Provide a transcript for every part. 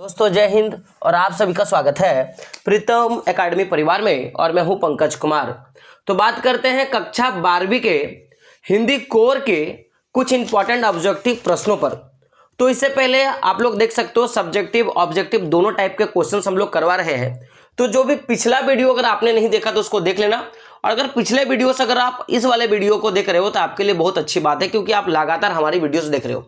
दोस्तों जय हिंद और आप सभी का स्वागत है प्रीतम एकेडमी परिवार में और मैं हूं पंकज कुमार। तो बात करते हैं कक्षा 12वीं के हिंदी कोर के कुछ इंपॉर्टेंट ऑब्जेक्टिव प्रश्नों पर। तो इससे पहले आप लोग देख सकते हो सब्जेक्टिव ऑब्जेक्टिव दोनों टाइप के क्वेश्चंस हम लोग करवा रहे हैं। तो जो भी पिछला वीडियो अगर आपने नहीं देखा तो उसको देख लेना, और अगर पिछले वीडियो से अगर आप इस वाले वीडियो को देख रहे हो तो आपके लिए बहुत अच्छी बात है, क्योंकि आप लगातार हमारी वीडियोस देख रहे हो।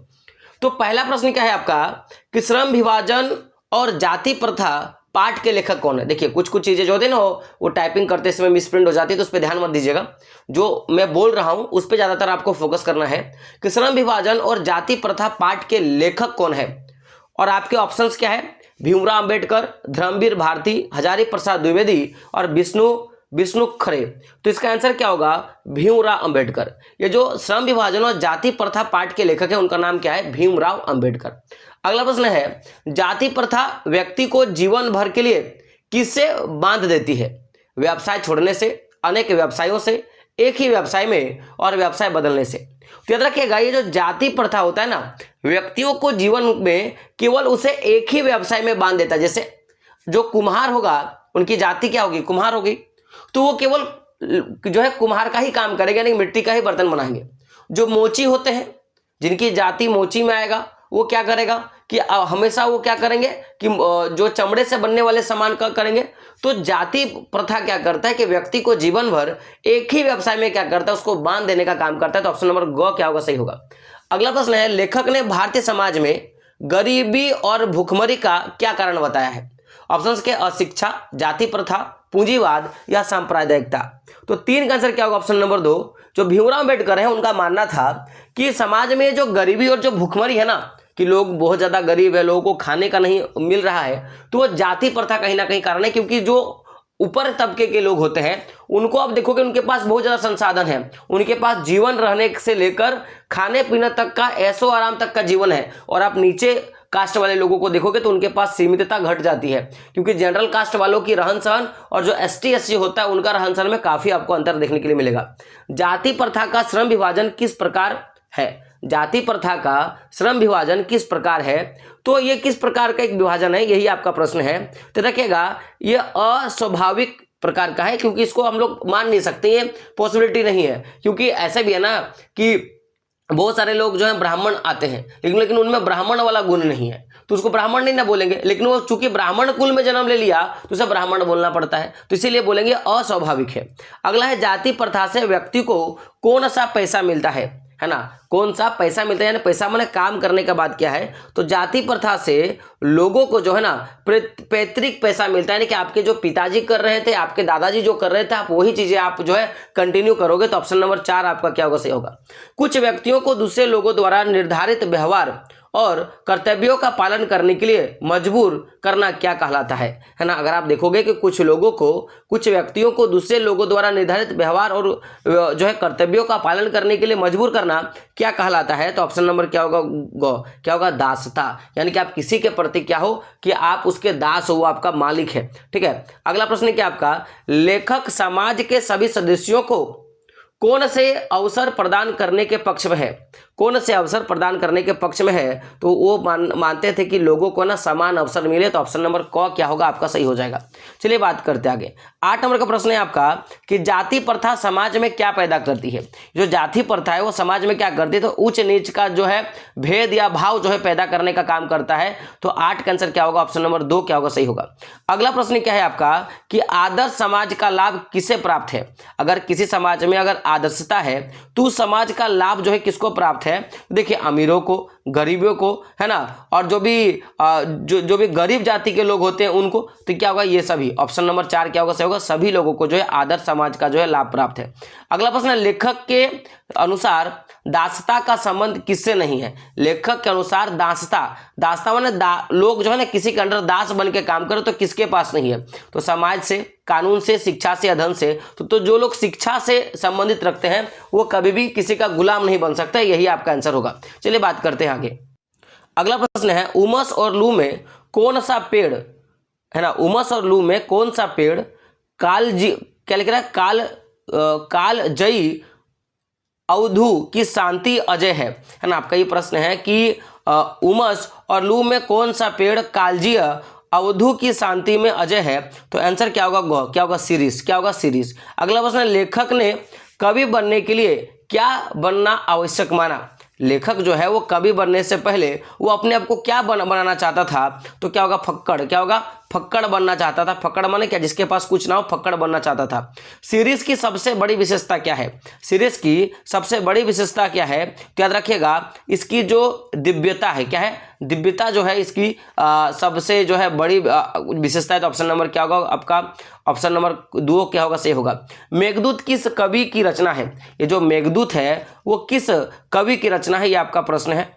तो पहला प्रश्न क्या है आपका कि श्रम विभाजन और जाति प्रथा पाठ के लेखक कौन है। देखिए कुछ कुछ चीजें जो होती है ना वो टाइपिंग करते समय मिसप्रिंट हो जाती है, तो उस पर ध्यान मत दीजिएगा। जो मैं बोल रहा हूं उस पर ज्यादातर आपको फोकस करना है कि श्रम विभाजन और जाति प्रथा पाठ के लेखक कौन है। और आपके ऑप्शंस क्या है, भीमराव अंबेडकर, धर्मवीर भारती, हजारी प्रसाद द्विवेदी और विष्णु खरे। तो इसका आंसर क्या होगा, भीमराव अंबेडकर। ये जो श्रम विभाजन और जाति प्रथा पाठ के लेखक है उनका नाम क्या है, भीमराव अंबेडकर। अगला प्रश्न है, जाति प्रथा व्यक्ति को जीवन भर के लिए किससे बांध देती है। व्यवसाय छोड़ने से, अनेक व्यवसायों से, एक ही व्यवसाय में और व्यवसाय बदलने से। तो याद रखिएगा ये जो जाति प्रथा होता है ना, व्यक्तियों को जीवन में केवल उसे एक ही व्यवसाय में बांध देता है। जैसे जो कुम्हार होगा उनकी जाति क्या होगी, कुम्हार होगी, तो वो केवल जो है कुम्हार का ही काम करेंगे, यानी मिट्टी का ही बर्तन बनाएंगे। जो मोची होते हैं जिनकी जाति मोची में आएगा वो क्या करेगा कि हमेशा वो क्या करेंगे कि जो चमड़े से बनने वाले सामान का करेंगे। तो जाति प्रथा क्या करता है कि व्यक्ति को जीवन भर एक ही व्यवसाय में क्या करता है, उसको बांध देने का काम करता है। तो ऑप्शन नंबर ग क्या होगा, सही होगा। अगला प्रश्न है, लेखक ने भारतीय समाज में गरीबी और भुखमरी का क्या कारण बताया है। ऑप्शंस के अशिक्षा, जाति प्रथा, पूंजीवाद या सांप्रदायिकता। तो तीन का आंसर क्या होगा, ऑप्शन नंबर 2। जो भीमराव अंबेडकर है उनका मानना था कि समाज में जो गरीबी और जो भुखमरी है ना, कि लोग बहुत ज्यादा गरीब है, लोगों को खाने का नहीं मिल रहा है, तो वो जाति प्रथा कहीं ना कहीं कारण है। क्योंकि जो ऊपर तबके के लोग होते हैं उनको आप देखोगे उनके पास बहुत ज्यादा संसाधन है, उनके पास जीवन रहने से लेकर खाने पीने तक का, ऐशो आराम तक का जीवन है। और आप नीचे कास्ट वाले लोगों को देखोगे तो उनके पास सीमितता घट जाती है, क्योंकि जनरल कास्ट वालों की रहन सहन और जो एसटी एससी होता है उनका रहन सहन में काफी आपको अंतर देखने के लिए मिलेगा। जाति प्रथा का श्रम विभाजन किस प्रकार है, जाति प्रथा का श्रम विभाजन किस प्रकार है। तो ये किस प्रकार का एक विभाजन है, यही आपका प्रश्न है। तो देखिएगा ये अस्वाभाविक प्रकार का है, क्योंकि इसको हम लोग मान नहीं सकते, ये पॉसिबिलिटी नहीं है। क्योंकि ऐसे भी है ना कि बहुत सारे लोग जो है ब्राह्मण आते हैं लेकिन उनमें ब्राह्मण वाला गुण नहीं है, तो उसको ब्राह्मण नहीं ना बोलेंगे। लेकिन वो चूंकि ब्राह्मण कुल में जन्म ले लिया तो उसे ब्राह्मण बोलना पड़ता है, तो इसीलिए बोलेंगे अस्वाभाविक है। अगला है, जाति प्रथा से व्यक्ति को कौन सा पैसा मिलता है ना, कौन सा पैसा मिलता है, यानी पैसा माने काम करने का बात क्या है। तो जाति प्रथा से लोगों को जो है ना पैतृक पैसा मिलता है, यानी कि आपके जो पिताजी कर रहे थे, आपके दादाजी जो कर रहे थे, आप वही चीजें आप जो है कंटिन्यू करोगे। तो ऑप्शन नंबर 4 आपका क्या होगा, सही होगा। कुछ व्यक्तियों को दूसरे लोगों द्वारा निर्धारित व्यवहार और कर्तव्यों का पालन करने के लिए मजबूर करना क्या कहलाता है ना। अगर आप देखोगे कि कुछ लोगों को, कुछ व्यक्तियों को दूसरे लोगों द्वारा निर्धारित व्यवहार और जो है कर्तव्यों का पालन करने के लिए मजबूर करना क्या कहलाता है। तो ऑप्शन नंबर क्या होगा, क्या होगा, दासता। यानी कि आप किसी के प्रति क्या हो कि आप उसके दास हो, वो आपका मालिक है। ठीक है। अगला प्रश्न क्या आपका, लेखक समाज के सभी सदस्यों को कौन से अवसर प्रदान करने के पक्ष में है, कौन से अवसर प्रदान करने के पक्ष में है। तो वो मानते थे कि लोगों को ना समान अवसर मिले। तो ऑप्शन नंबर क क्या होगा आपका, सही हो जाएगा। चलिए बात करते हैं आगे। 8 नंबर का प्रश्न है आपका कि जाति प्रथा समाज में क्या पैदा करती है। जो जाति प्रथा है वो समाज में क्या करती है, तो उच्च नीच का जो है भेद या भाव जो है पैदा करने का काम करता है। तो 8 का आंसर क्या होगा, ऑप्शन नंबर 2 क्या होगा, सही होगा। अगला प्रश्न क्या है आपका कि आदर्श समाज का लाभ किसे प्राप्त है। अगर किसी समाज में अगर आदर्शता है तो समाज का लाभ जो है किसको प्राप्त है। देखिए अमीरों को, गरीबों को, है ना, और जो भी गरीब जाति के लोग होते हैं उनको। तो क्या होगा, ये सभी। ऑप्शन नंबर 4 क्या होगा, सही होगा। सभी लोगों को जो है आदर्श समाज का जो है लाभ प्राप्त है। अगला प्रश्न है, लेखक के अनुसार दासता का संबंध किससे नहीं है। लेखक के अनुसार दासता माने लोग जो है ना किसी के अंडर दास बन के काम करे, तो किसके पास नहीं है। तो समाज से, कानून से, शिक्षा से, अधन से। तो जो लोग शिक्षा से संबंधित रखते हैं वो कभी भी किसी का गुलाम नहीं बन सकता। यही आपका आंसर होगा। चलिए बात करते हैं आगे। अगला प्रश्न है, उमस और लू में कौन सा पेड़, है ना, उमस और लू में कौन सा पेड़ क्या लिख रहा है, कालजयी अवधू की शांति अजय है ना। आपका ये प्रश्न है कि उमस और लू में कौन सा पेड़ कालजीय अवधू की शांति में अजय है? तो आंसर क्या होगा? गौ। क्या होगा? सीरीज। क्या होगा? सीरीज। अगला प्रश्न है, लेखक ने कवि बनने के लिए क्या बनना आवश्यक माना? लेखक जो है वो कवि बनने से पहले वो अपने आप को क्या बनाना चाहता था? तो क्या होगा? फक्कड़। क्या होगा? फक्कड़ बनना चाहता था। फक्कड़ माने क्या? जिसके पास कुछ ना हो, फक्कड़ बनना चाहता था। सीरीज की सबसे बड़ी विशेषता क्या है? सीरीज की सबसे बड़ी विशेषता क्या है? तो याद रखिएगा, इसकी जो दिव्यता है, क्या है? दिव्यता जो है इसकी सबसे जो है बड़ी विशेषता है। तो ऑप्शन नंबर क्या होगा आपका? ऑप्शन नंबर 2 क्या होगा? सही होगा। मेघदूत किस कवि की रचना है? ये जो मेघदूत है वो किस कवि की रचना है? ये आपका प्रश्न है।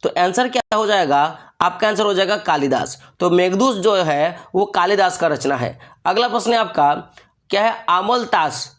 तो आंसर क्या हो जाएगा? आपका आंसर हो जाएगा कालिदास। तो मेघदूत जो है वो कालिदास का रचना है। अगला प्रश्न है आपका, क्या है? आमलतास।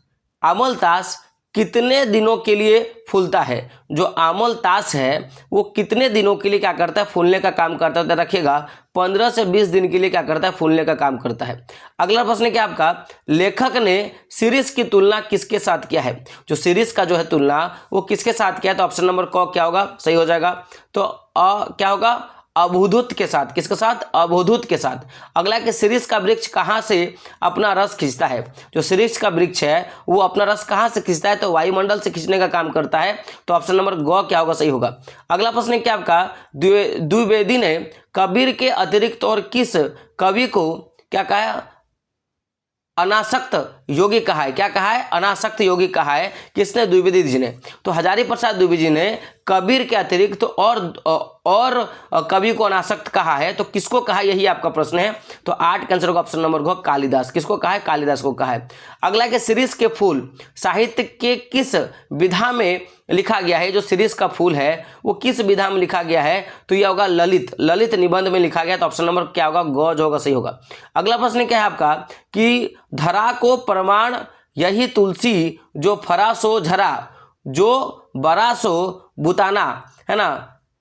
आमलतास कितने दिनों के लिए फूलता है? जो आमलतास है वो कितने दिनों के लिए क्या करता है? फूलने का काम करता है। तो रखिएगा 15 से 20 दिन के लिए क्या करता है? फूलने का काम करता है। अगला प्रश्न क्या आपका? लेखक ने सीरीज की तुलना किसके साथ किया है? जो सीरीज का जो है तुलना वो किसके साथ किया है? तो ऑप्शन नंबर क क्या होगा? सही हो जाएगा। तो क्या होगा? अवधूत के साथ। किसके साथ? अवधूत के साथ। अगला कि सीरीज का वृक्ष कहाँ से अपना रस खींचता है? जो सीरीज का वृक्ष है वो अपना रस कहाँ से खींचता है? तो वायुमंडल से खींचने का काम करता है। तो ऑप्शन नंबर ग क्या होगा? सही होगा। अगला प्रश्न क्या आपका? द्विवेदी ने कबीर के अतिरिक्त और किस कवि को क्या कहा? अनासक्त योगी कहा है। क्या कहा है? अनासक्त योगी कहा है। किसने? द्विवेदी जी ने। तो हजारी प्रसाद द्विवेदी जी ने कबीर के अतिरिक्त और कवि को अनासक्त कहा है। तो किसको कहा? यही आपका प्रश्न है। तो 8 का आंसर होगा ऑप्शन नंबर घ, कालिदास। किसको कहा है? कालिदास को कहा है। अगला के सीरीज के फूल साहित्य के किस विधा में लिखा गया है? जो सीरीज का फूल है वो किस विधा में लिखा गया है? तो यह होगा ललित। ललित निबंध में लिखा गया। तो ऑप्शन नंबर क्या होगा? ग जो होगा सही होगा। अगला प्रश्न क्या है आपका कि धरा को प्रमाण यही तुलसी जो फरा सो झरा जो बरा सो बुताना, है ना?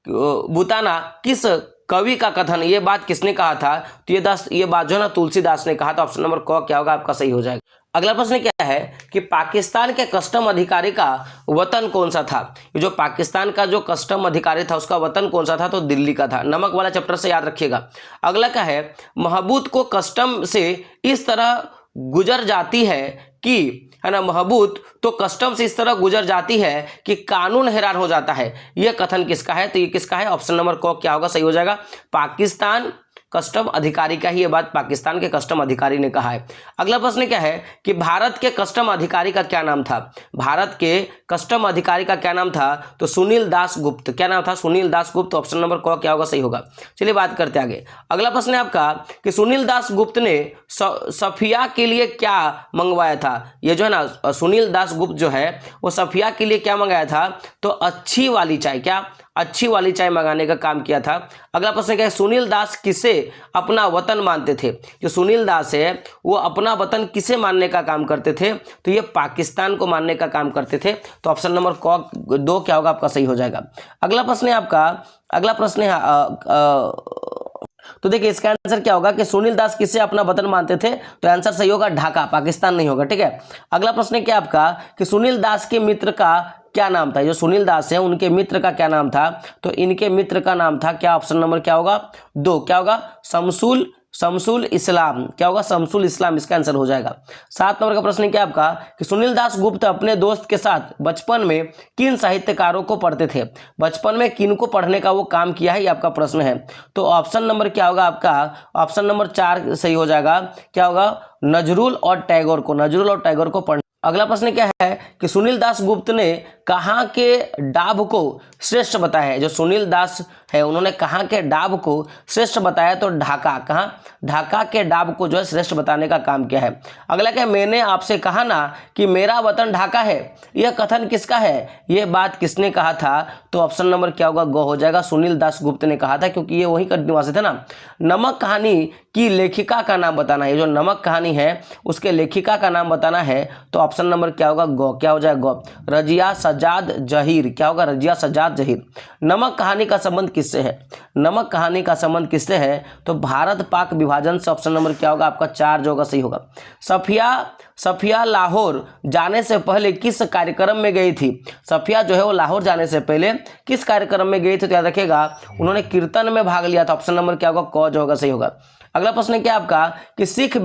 बुताना किस कवि का कथन? ये बात किसने कहा था? तो ये बात जो है ना तुलसीदास ने कहा। तो ऑप्शन नंबर क क्या होगा? आपका सही हो जाएगा। अगला प्रश्न क्या है कि पाकिस्तान के कस्टम अधिकारी का वतन कौन सा था? ये जो पाकिस्तान का जो कस्टम अधिकारी था उसका वतन कौन सा था? तो दिल्ली का था। नमक वाला चैप्टर से याद रखिएगा। अगला क्या है? महबूद को कस्टम से इस तरह गुजर जाती है कि, है ना, महबूद तो कस्टम से इस तरह गुजर जाती है कि कानून हैरान हो जाता है। यह कथन किसका है? तो ये किसका है? ऑप्शन नंबर क क्या होगा? सही हो जाएगा। पाकिस्तान कस्टम अधिकारी का ही ये बात पाकिस्तान के कस्टम अधिकारी ने कहा है। अगला प्रश्न क्या है कि भारत के कस्टम अधिकारी का क्या नाम था? भारत के कस्टम अधिकारी का क्या नाम था? तो सुनील दास गुप्त। क्या नाम था? सुनील दास गुप्त। ऑप्शन नंबर क क्या होगा? सही होगा। चलिए बात करते हैं आगे। अगला प्रश्न है आपका कि सुनील दास गुप्त ने सफिया के लिए क्या मंगवाया था? ये जो है ना सुनील दास गुप्त जो है वो सफिया के लिए क्या मंगाया था? तो अच्छी वाली चाय। क्या? अच्छी वाली चाय मंगाने का काम किया था। अगला प्रश्न क्या है? सुनील दास किसे अपना वतन मानते थे? जो सुनील दास है वो अपना वतन किसे मानने का काम करते थे? तो ये पाकिस्तान को मानने का काम करते थे। तो ऑप्शन नंबर क 2 क्या होगा? आपका सही हो जाएगा। अगला प्रश्न है आपका, अगला प्रश्न है तो देखिए इसका आंसर क्या होगा कि सुनील दास किसे अपना वतन मानते थे? तो आंसर सही होगा ढाका, पाकिस्तान नहीं होगा। ठीक है। अगला प्रश्न क्या आपका कि सुनील दास के मित्र का क्या नाम था? जो सुनील दास है उनके मित्र का क्या नाम था? तो इनके मित्र का नाम था क्या? ऑप्शन नंबर क्या होगा? 2 क्या होगा? शमसुल इस्लाम। क्या होगा? शमसुल इस्लाम इसका आंसर हो जाएगा। 7 नंबर का प्रश्न क्या आपका कि सुनील दास गुप्त अपने दोस्त के साथ बचपन में किन साहित्यकारों को पढ़ते थे? बचपन में किन को पढ़ने का वो काम किया है, ये आपका प्रश्न है। तो ऑप्शन नंबर क्या होगा आपका? ऑप्शन नंबर 4 सही हो जाएगा। क्या होगा? नजरुल और टैगोर को। नजरुल और टैगोर को पढ़। अगला प्रश्न क्या है कि सुनील दास गुप्त ने कहाँ के डाब को श्रेष्ठ बताया है? जो सुनील दास है उन्होंने कहाँ के डाब को श्रेष्ठ बताया? तो ढाका। कहाँ? ढाका के डाब को जो है श्रेष्ठ बताने का काम किया है। अगला क्या? मैंने आपसे कहा ना कि मेरा वतन ढाका है, यह कथन किसका है? यह बात किसने कहा था? तो ऑप्शन नंबर क्या होगा? ग हो जाएगा। सुनील दास गुप्त ने कहा था क्योंकि ये वहीं का निवासी थे ना। नमक कहानी की लेखिका का नाम बताना है। जो नमक कहानी है उसके लेखिका का नाम बताना है। तो ऑप्शन नंबर क्या होगा? ग। क्या हो जाएगा? ग। रजिया सजाद जहीर। क्या होगा? रजिया सजाद जहीर। नमक कहानी का संबंध किससे है? नमक कहानी का संबंध किससे है? तो भारत पाक विभाजन से। ऑप्शन नंबर क्या होगा? आपका 4 जो होगा सही होगा। सफिया सफिया लाहौर जाने से पहले किस कार्यक्रम में गई थी? सफिया जो है वो लाहौर जाने से पहले किस कार्यक्रम में गई थी? तो याद रखिएगा उन्होंने कीर्तन में भाग लिया था। ऑप्शन नंबर क्या होगा? क जो होगा सही होगा। अगला प्रश्न क्या आपका कि सिख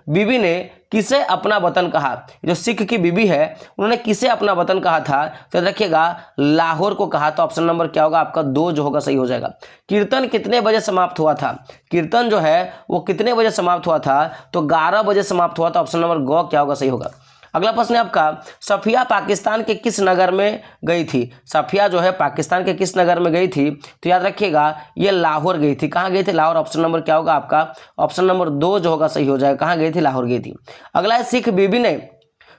बीबी ने किसे अपना वतन कहा? जो सिख की बीबी है उन्होंने किसे अपना वतन कहा था? तो याद रखिएगा लाहौर को कहा। तो ऑप्शन नंबर क्या होगा आपका? 2 जो होगा सही हो जाएगा। कीर्तन कितने बजे समाप्त हुआ था? कीर्तन जो है वो कितने बजे समाप्त हुआ था? तो 11 बजे समाप्त हुआ था। ऑप्शन नंबर ग क्या होगा सही होगा। अगला प्रश्न है आपका सफिया पाकिस्तान के किस नगर में गई थी? सफिया जो है पाकिस्तान के किस नगर में गई थी? तो याद रखिएगा ये लाहौर गई थी। कहाँ गई थी? लाहौर। ऑप्शन नंबर क्या होगा आपका? ऑप्शन नंबर 2 जो होगा सही हो जाएगा। कहाँ गई थी? लाहौर गई थी। अगला है सिख बीबी ने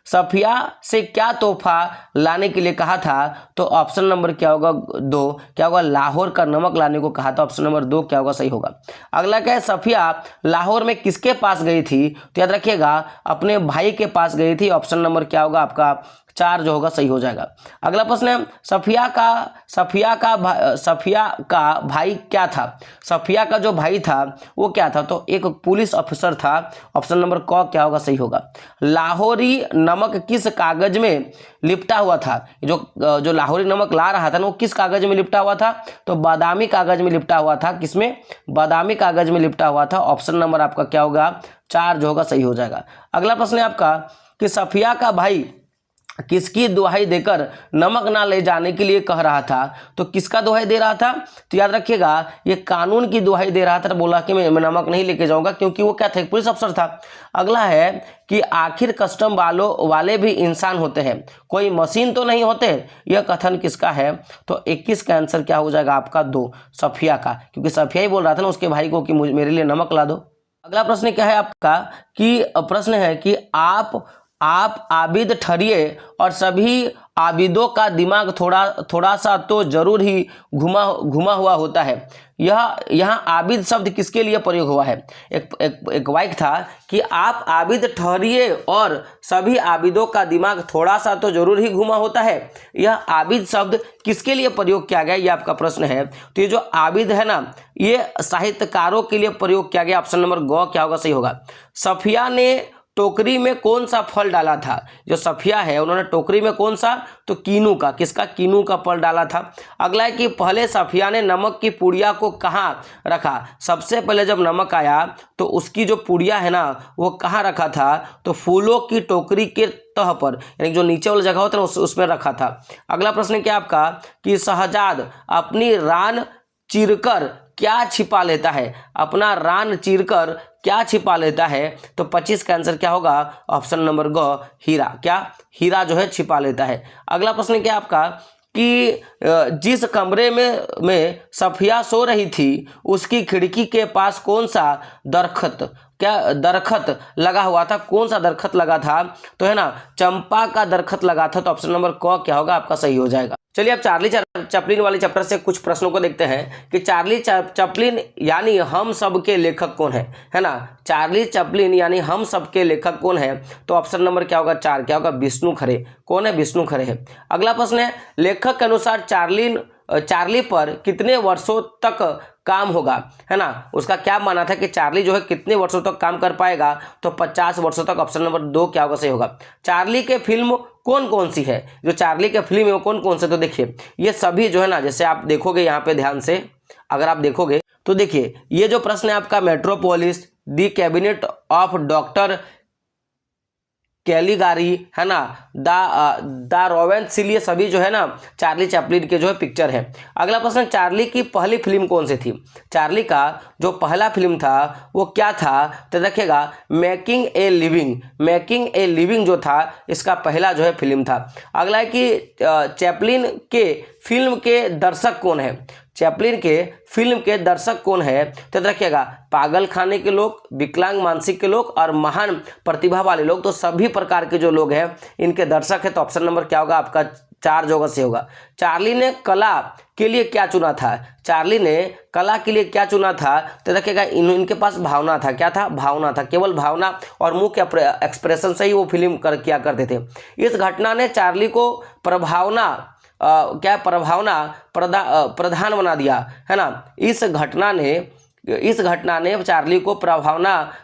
सफिया से क्या तोहफा लाने के लिए कहा था? तो ऑप्शन नंबर क्या होगा? 2 क्या होगा? लाहौर का नमक लाने को कहा था। ऑप्शन नंबर 2 क्या होगा सही होगा। अगला क्या है सफिया लाहौर में किसके पास गई थी? तो याद रखिएगा अपने भाई के पास गई थी। ऑप्शन नंबर क्या होगा आपका? 4 जो होगा सही हो जाएगा। अगला प्रश्न है सफिया का भाई क्या था? सफिया का जो भाई था वो क्या था? तो एक पुलिस ऑफिसर था। ऑप्शन नंबर क क्या होगा सही होगा। लाहौरी नमक किस कागज में लिपटा हुआ था? जो लाहौरी नमक ला रहा था ना वो किस कागज में लिपटा हुआ था? तो बादामी कागज में लिपटा हुआ था। किसमें? बादामी कागज में लिपटा हुआ था। ऑप्शन नंबर आपका क्या होगा? 4 जो होगा सही हो जाएगा। अगला प्रश्न है आपका कि सफिया का भाई किसकी दुहाई देकर नमक ना ले जाने के लिए कह रहा था? तो किसका दुहाई दे रहा था? तो याद रखिएगा ये कानून की दुहाई दे रहा था। बोला कि मैं नमक नहीं लेके जाऊंगा क्योंकि वो क्या था? एक पुलिस अफसर था। अगला है कि आखिर कस्टम वाले भी इंसान होते हैं, कोई मशीन तो नहीं होते। यह कथन किसका है? तो 21 का आंसर क्या हो जाएगा आपका? 2 सफिया का, क्योंकि सफिया ही बोल रहा था ना उसके भाई को कि मेरे लिए नमक ला दो। अगला प्रश्न क्या है आपका कि प्रश्न है कि आप आबिद ठहरिए और सभी आबिदों का दिमाग थोड़ा सा तो जरूर ही घुमा हुआ होता है। यहाँ आबिद शब्द किसके लिए प्रयोग हुआ है? एक वाक्य था कि आप आबिद ठहरिए और सभी आबिदों का दिमाग थोड़ा सा तो जरूर ही घुमा होता है। यह आबिद शब्द किसके लिए प्रयोग किया गया? ये आपका प्रश्न है। तो ये जो आबिद है ना ये साहित्यकारों के लिए प्रयोग किया गया। ऑप्शन नंबर ग क्या होगा सही होगा। सफिया ने टोकरी में कौन सा फल डाला था? जो सफिया है उन्होंने टोकरी में कौन सा? तो कीनू का। किसका? कीनू का फल डाला था। अगला है कि पहले सफिया ने नमक की पुड़िया को कहाँ रखा? सबसे पहले जब नमक आया तो उसकी जो पुड़िया है ना वो कहाँ रखा था? तो फूलों की टोकरी के तह पर, यानी जो नीचे वाला जगह होता है ना उसमें रखा था। अगला प्रश्न क्या आपका कि शहजाद अपनी रान चीरकर क्या छिपा लेता है? अपना रान चीरकर क्या छिपा लेता है? तो 25 का आंसर क्या होगा? ऑप्शन नंबर ग हीरा। क्या? हीरा जो है छिपा लेता है। अगला प्रश्न क्या आपका कि जिस कमरे में सफिया सो रही थी उसकी खिड़की के पास कौन सा दरखत लगा हुआ था? कौन सा दरखत लगा था? तो है ना चंपा का दरखत लगा था। तो ऑप्शन नंबर क क्या होगा आपका सही हो जाएगा। चलिए अब चार्ली चैपलिन वाले चैप्टर से कुछ प्रश्नों को देखते हैं कि चार्ली चैपलिन यानी हम सब के लेखक कौन है ना? चार्ली चैपलिन यानी हम सब के लेखक कौन है? तो ऑप्शन नंबर क्या होगा? 4 क्या होगा? विष्णु खरे। कौन है? विष्णु खरे है। अगला प्रश्न है लेखक के अनुसार चार्ली पर कितने वर्षों तक काम होगा? है ना उसका क्या माना था कि चार्ली जो है कितने वर्षों तक काम कर पाएगा? तो 50 वर्षों तक। ऑप्शन नंबर 2 क्या होगा सही होगा। चार्ली के फिल्म कौन कौन सी है? जो चार्ली के फिल्म है वो कौन कौन से? तो देखिए ये सभी जो है ना जैसे आप देखोगे यहाँ पे ध्यान से अगर आप देखोगे तो देखिए ये जो प्रश्न है आपका Metropolis, the Cabinet of Doctor Caligari, है ना द रोवेंसिल, ये सभी जो है ना चार्ली चैपलिन के जो है पिक्चर है। अगला प्रश्न चार्ली की पहली फिल्म कौन सी थी? चार्ली का जो पहला फिल्म था वो क्या था? तो देखिएगा मेकिंग ए लिविंग जो था इसका पहला जो है फिल्म था। अगला है कि चैपलिन के फिल्म के दर्शक कौन है? चैपलिन के फिल्म के दर्शक कौन है? तो रखिएगा पागल खाने के लोग, विकलांग मानसिक के लोग और महान प्रतिभा वाले लोग। तो सभी प्रकार के जो लोग हैं इनके दर्शक है। तो ऑप्शन नंबर क्या होगा आपका? 4 जो होगा से होगा। चार्ली ने कला के लिए क्या चुना था? चार्ली ने कला के लिए क्या चुना था? तो देखिएगा इनके पास भावना था। क्या था? भावना था। केवल भावना और मुंह के एक्सप्रेशन से ही वो फिल्म किया करते थे। इस घटना ने चार्ली को प्रभावना प्रधान बना दिया, है ना। इस घटना ने इस घटना ने चार्ली को प्रधान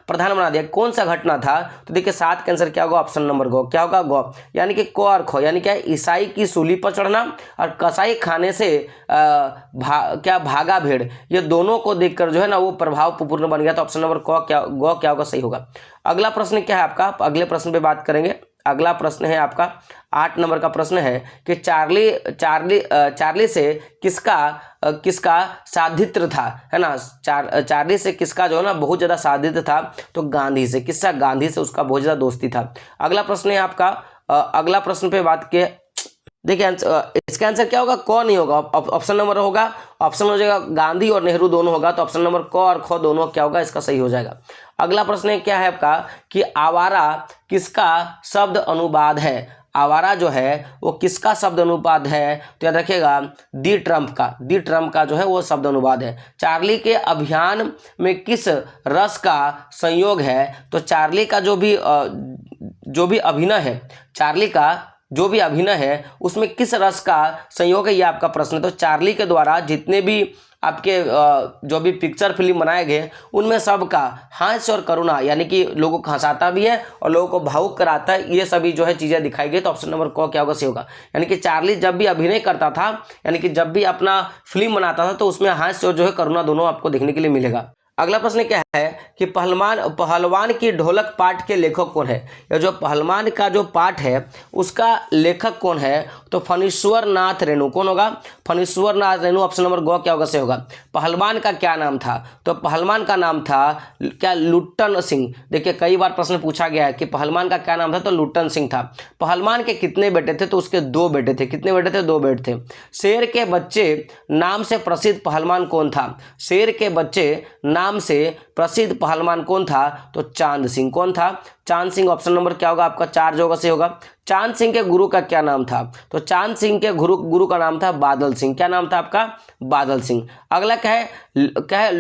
बना दिया। कौन सा घटना था? तो देखिए 7 का आंसर क्या होगा? ऑप्शन नंबर गो। क्या होगा? गो, यानी कि को और खो, यानी क्या? ईसाई की सूली पर चढ़ना और कसाई खाने से भागा भेड़, ये दोनों को देखकर जो है ना वो प्रभावपूर्ण बन गया। तो ऑप्शन नंबर गो क्या होगा? सही होगा। अगला प्रश्न क्या है आपका? अगले प्रश्न पे बात करेंगे। अगला प्रश्न है आपका 8 नंबर का प्रश्न है कि चार्ली से किसका साधित्र था, है ना? चार्ली से किसका जो है ना बहुत ज्यादा साधित्र था? तो गांधी से। किसका? गांधी से उसका बहुत ज्यादा दोस्ती था। अगला प्रश्न है आपका, अगला प्रश्न पे बात किए, देखिए इसका आंसर क्या होगा? कौन नहीं होगा, ऑप्शन नंबर होगा, ऑप्शन हो जाएगा गांधी और नेहरू दोनों होगा। तो ऑप्शन नंबर को और खो दोनों क्या होगा? इसका सही हो जाएगा। अगला प्रश्न क्या है आपका कि आवारा किसका शब्द अनुवाद है? आवारा जो है वो किसका शब्द अनुवाद है? तो याद रखिएगा दी ट्रम्प का जो है वो शब्द अनुवाद है। चार्ली के अभियान में किस रस का संयोग है? तो चार्ली का जो भी अभिनय है, चार्ली का जो भी अभिनय है उसमें किस रस का संयोग है, ये आपका प्रश्न है। तो चार्ली के द्वारा जितने भी आपके जो भी पिक्चर फिल्म बनाए गए उनमें सबका हास्य और करुणा, यानी कि लोगों को हंसाता भी है और लोगों को भावुक कराता है, ये सभी जो है चीज़ें दिखाई गई। तो ऑप्शन नंबर को क्या होगा? सही होगा। यानी कि चार्ली जब भी अभिनय करता था, यानी कि जब भी अपना फिल्म बनाता था, तो उसमें हास्य और जो है करुणा दोनों आपको देखने के लिए मिलेगा। अगला प्रश्न क्या है कि पहलवान की ढोलक पाठ के लेखक कौन है? या जो पहलवान का जो पाठ है उसका लेखक कौन है? तो फणीश्वर नाथ रेणु। कौन होगा? फणीश्वर नाथ रेणु। ऑप्शन नंबर गो क्या होगा? सही होगा। पहलवान का क्या नाम था? तो पहलवान का नाम था क्या? लुट्टन सिंह। देखिए कई बार प्रश्न पूछा गया है कि पहलवान का क्या नाम था? तो लुट्टन सिंह था। पहलवान के कितने बेटे थे? तो उसके 2 बेटे थे। कितने बेटे थे? 2 बेटे थे। शेर के बच्चे नाम से प्रसिद्ध पहलवान कौन था? शेर के बच्चे नाम से प्रसिद्ध पहलवान कौन था? तो चांद सिंह। कौन था? चांद सिंह। ऑप्शन नंबर क्या होगा आपका? 4 जो होगा सही होगा। चांद सिंह के गुरु का क्या नाम था? तो चांद सिंह के गुरु का नाम था बादल सिंह। क्या नाम था आपका? बादल सिंह। अगला क्या है?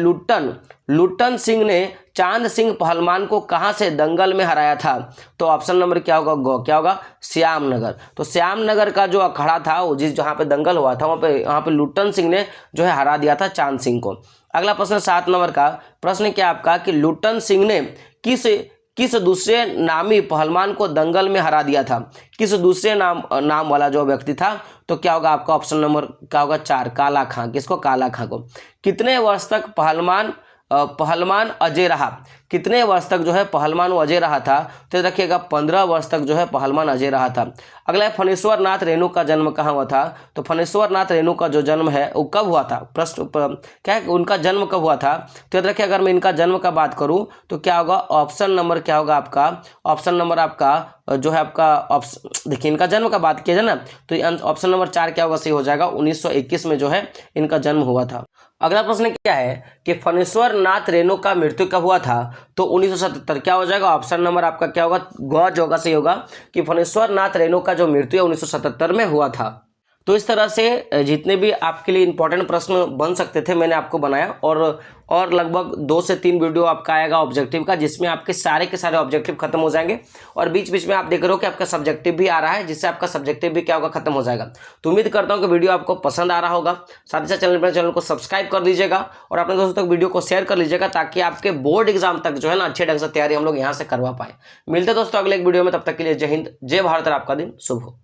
लुट्टन सिंह ने चांद सिंह पहलवान को कहां से दंगल में हराया था? तो ऑप्शन नंबर क्या होगा? गो। क्या होगा? श्यामनगर। तो श्यामनगर का जो अखाड़ा था, वो जहां पे दंगल हुआ था, वहां पे लुट्टन सिंह ने जो है हरा दिया था चांद सिंह को। अगला प्रश्न 7 नंबर का प्रश्न क्या आपका कि लुट्टन सिंह ने किस दूसरे नामी पहलवान को दंगल में हरा दिया था? किस दूसरे नाम वाला जो व्यक्ति था? तो क्या होगा आपका? ऑप्शन नंबर क्या होगा? 4, काला खां। किसको? काला खां को। कितने वर्ष तक पहलवान अजय रहा? कितने वर्ष तक जो है पहलवान वो अजय रहा था? तो रखिएगा 15 वर्ष तक जो है पहलवान अजय रहा था। अगला है फणीश्वर नाथ रेणु का जन्म कहाँ हुआ था? तो फणीश्वर नाथ रेणु का जो जन्म है वो कब हुआ था? प्रश्न क्या है उनका जन्म कब हुआ था? तो याद रखिए अगर मैं इनका जन्म का बात करूं तो क्या होगा? ऑप्शन नंबर क्या होगा आपका? ऑप्शन नंबर आपका जो है आपका ऑप्शन, देखिए इनका जन्म का बात किया जाए ना तो ऑप्शन नंबर 4 क्या होगा? सही हो जाएगा। 1921 में जो है इनका जन्म हुआ था। अगला प्रश्न क्या है कि फणीश्वर नाथ रेणु का मृत्यु कब हुआ था? तो 1977। क्या हो जाएगा? ऑप्शन नंबर आपका क्या होगा? ग जो होगा सही होगा कि फणीश्वर नाथ रेणु का जो मृत्यु है 1977 में हुआ था। तो इस तरह से जितने भी आपके लिए इंपॉर्टेंट प्रश्न बन सकते थे मैंने आपको बनाया, और लगभग 2 से 3 वीडियो आपका आएगा ऑब्जेक्टिव का, जिसमें आपके सारे के सारे ऑब्जेक्टिव खत्म हो जाएंगे। और बीच बीच में आप देख रहे हो कि आपका सब्जेक्टिव भी आ रहा है, जिससे आपका सब्जेक्टिव भी क्या होगा? खत्म हो जाएगा। तो उम्मीद करता हूं कि वीडियो आपको पसंद आ रहा होगा। साथ ही साथ चैनल को सब्सक्राइब कर लीजिएगा और अपने दोस्तों तक वीडियो को शेयर कर लीजिएगा, ताकि आपके बोर्ड एग्जाम तक जो है ना अच्छे ढंग से तैयारी हम लोग यहाँ से करवा पाए। मिलते दोस्तों अगले एक वीडियो में, तब तक के लिए जय हिंद, जय भारत और आपका दिन शुभ हो।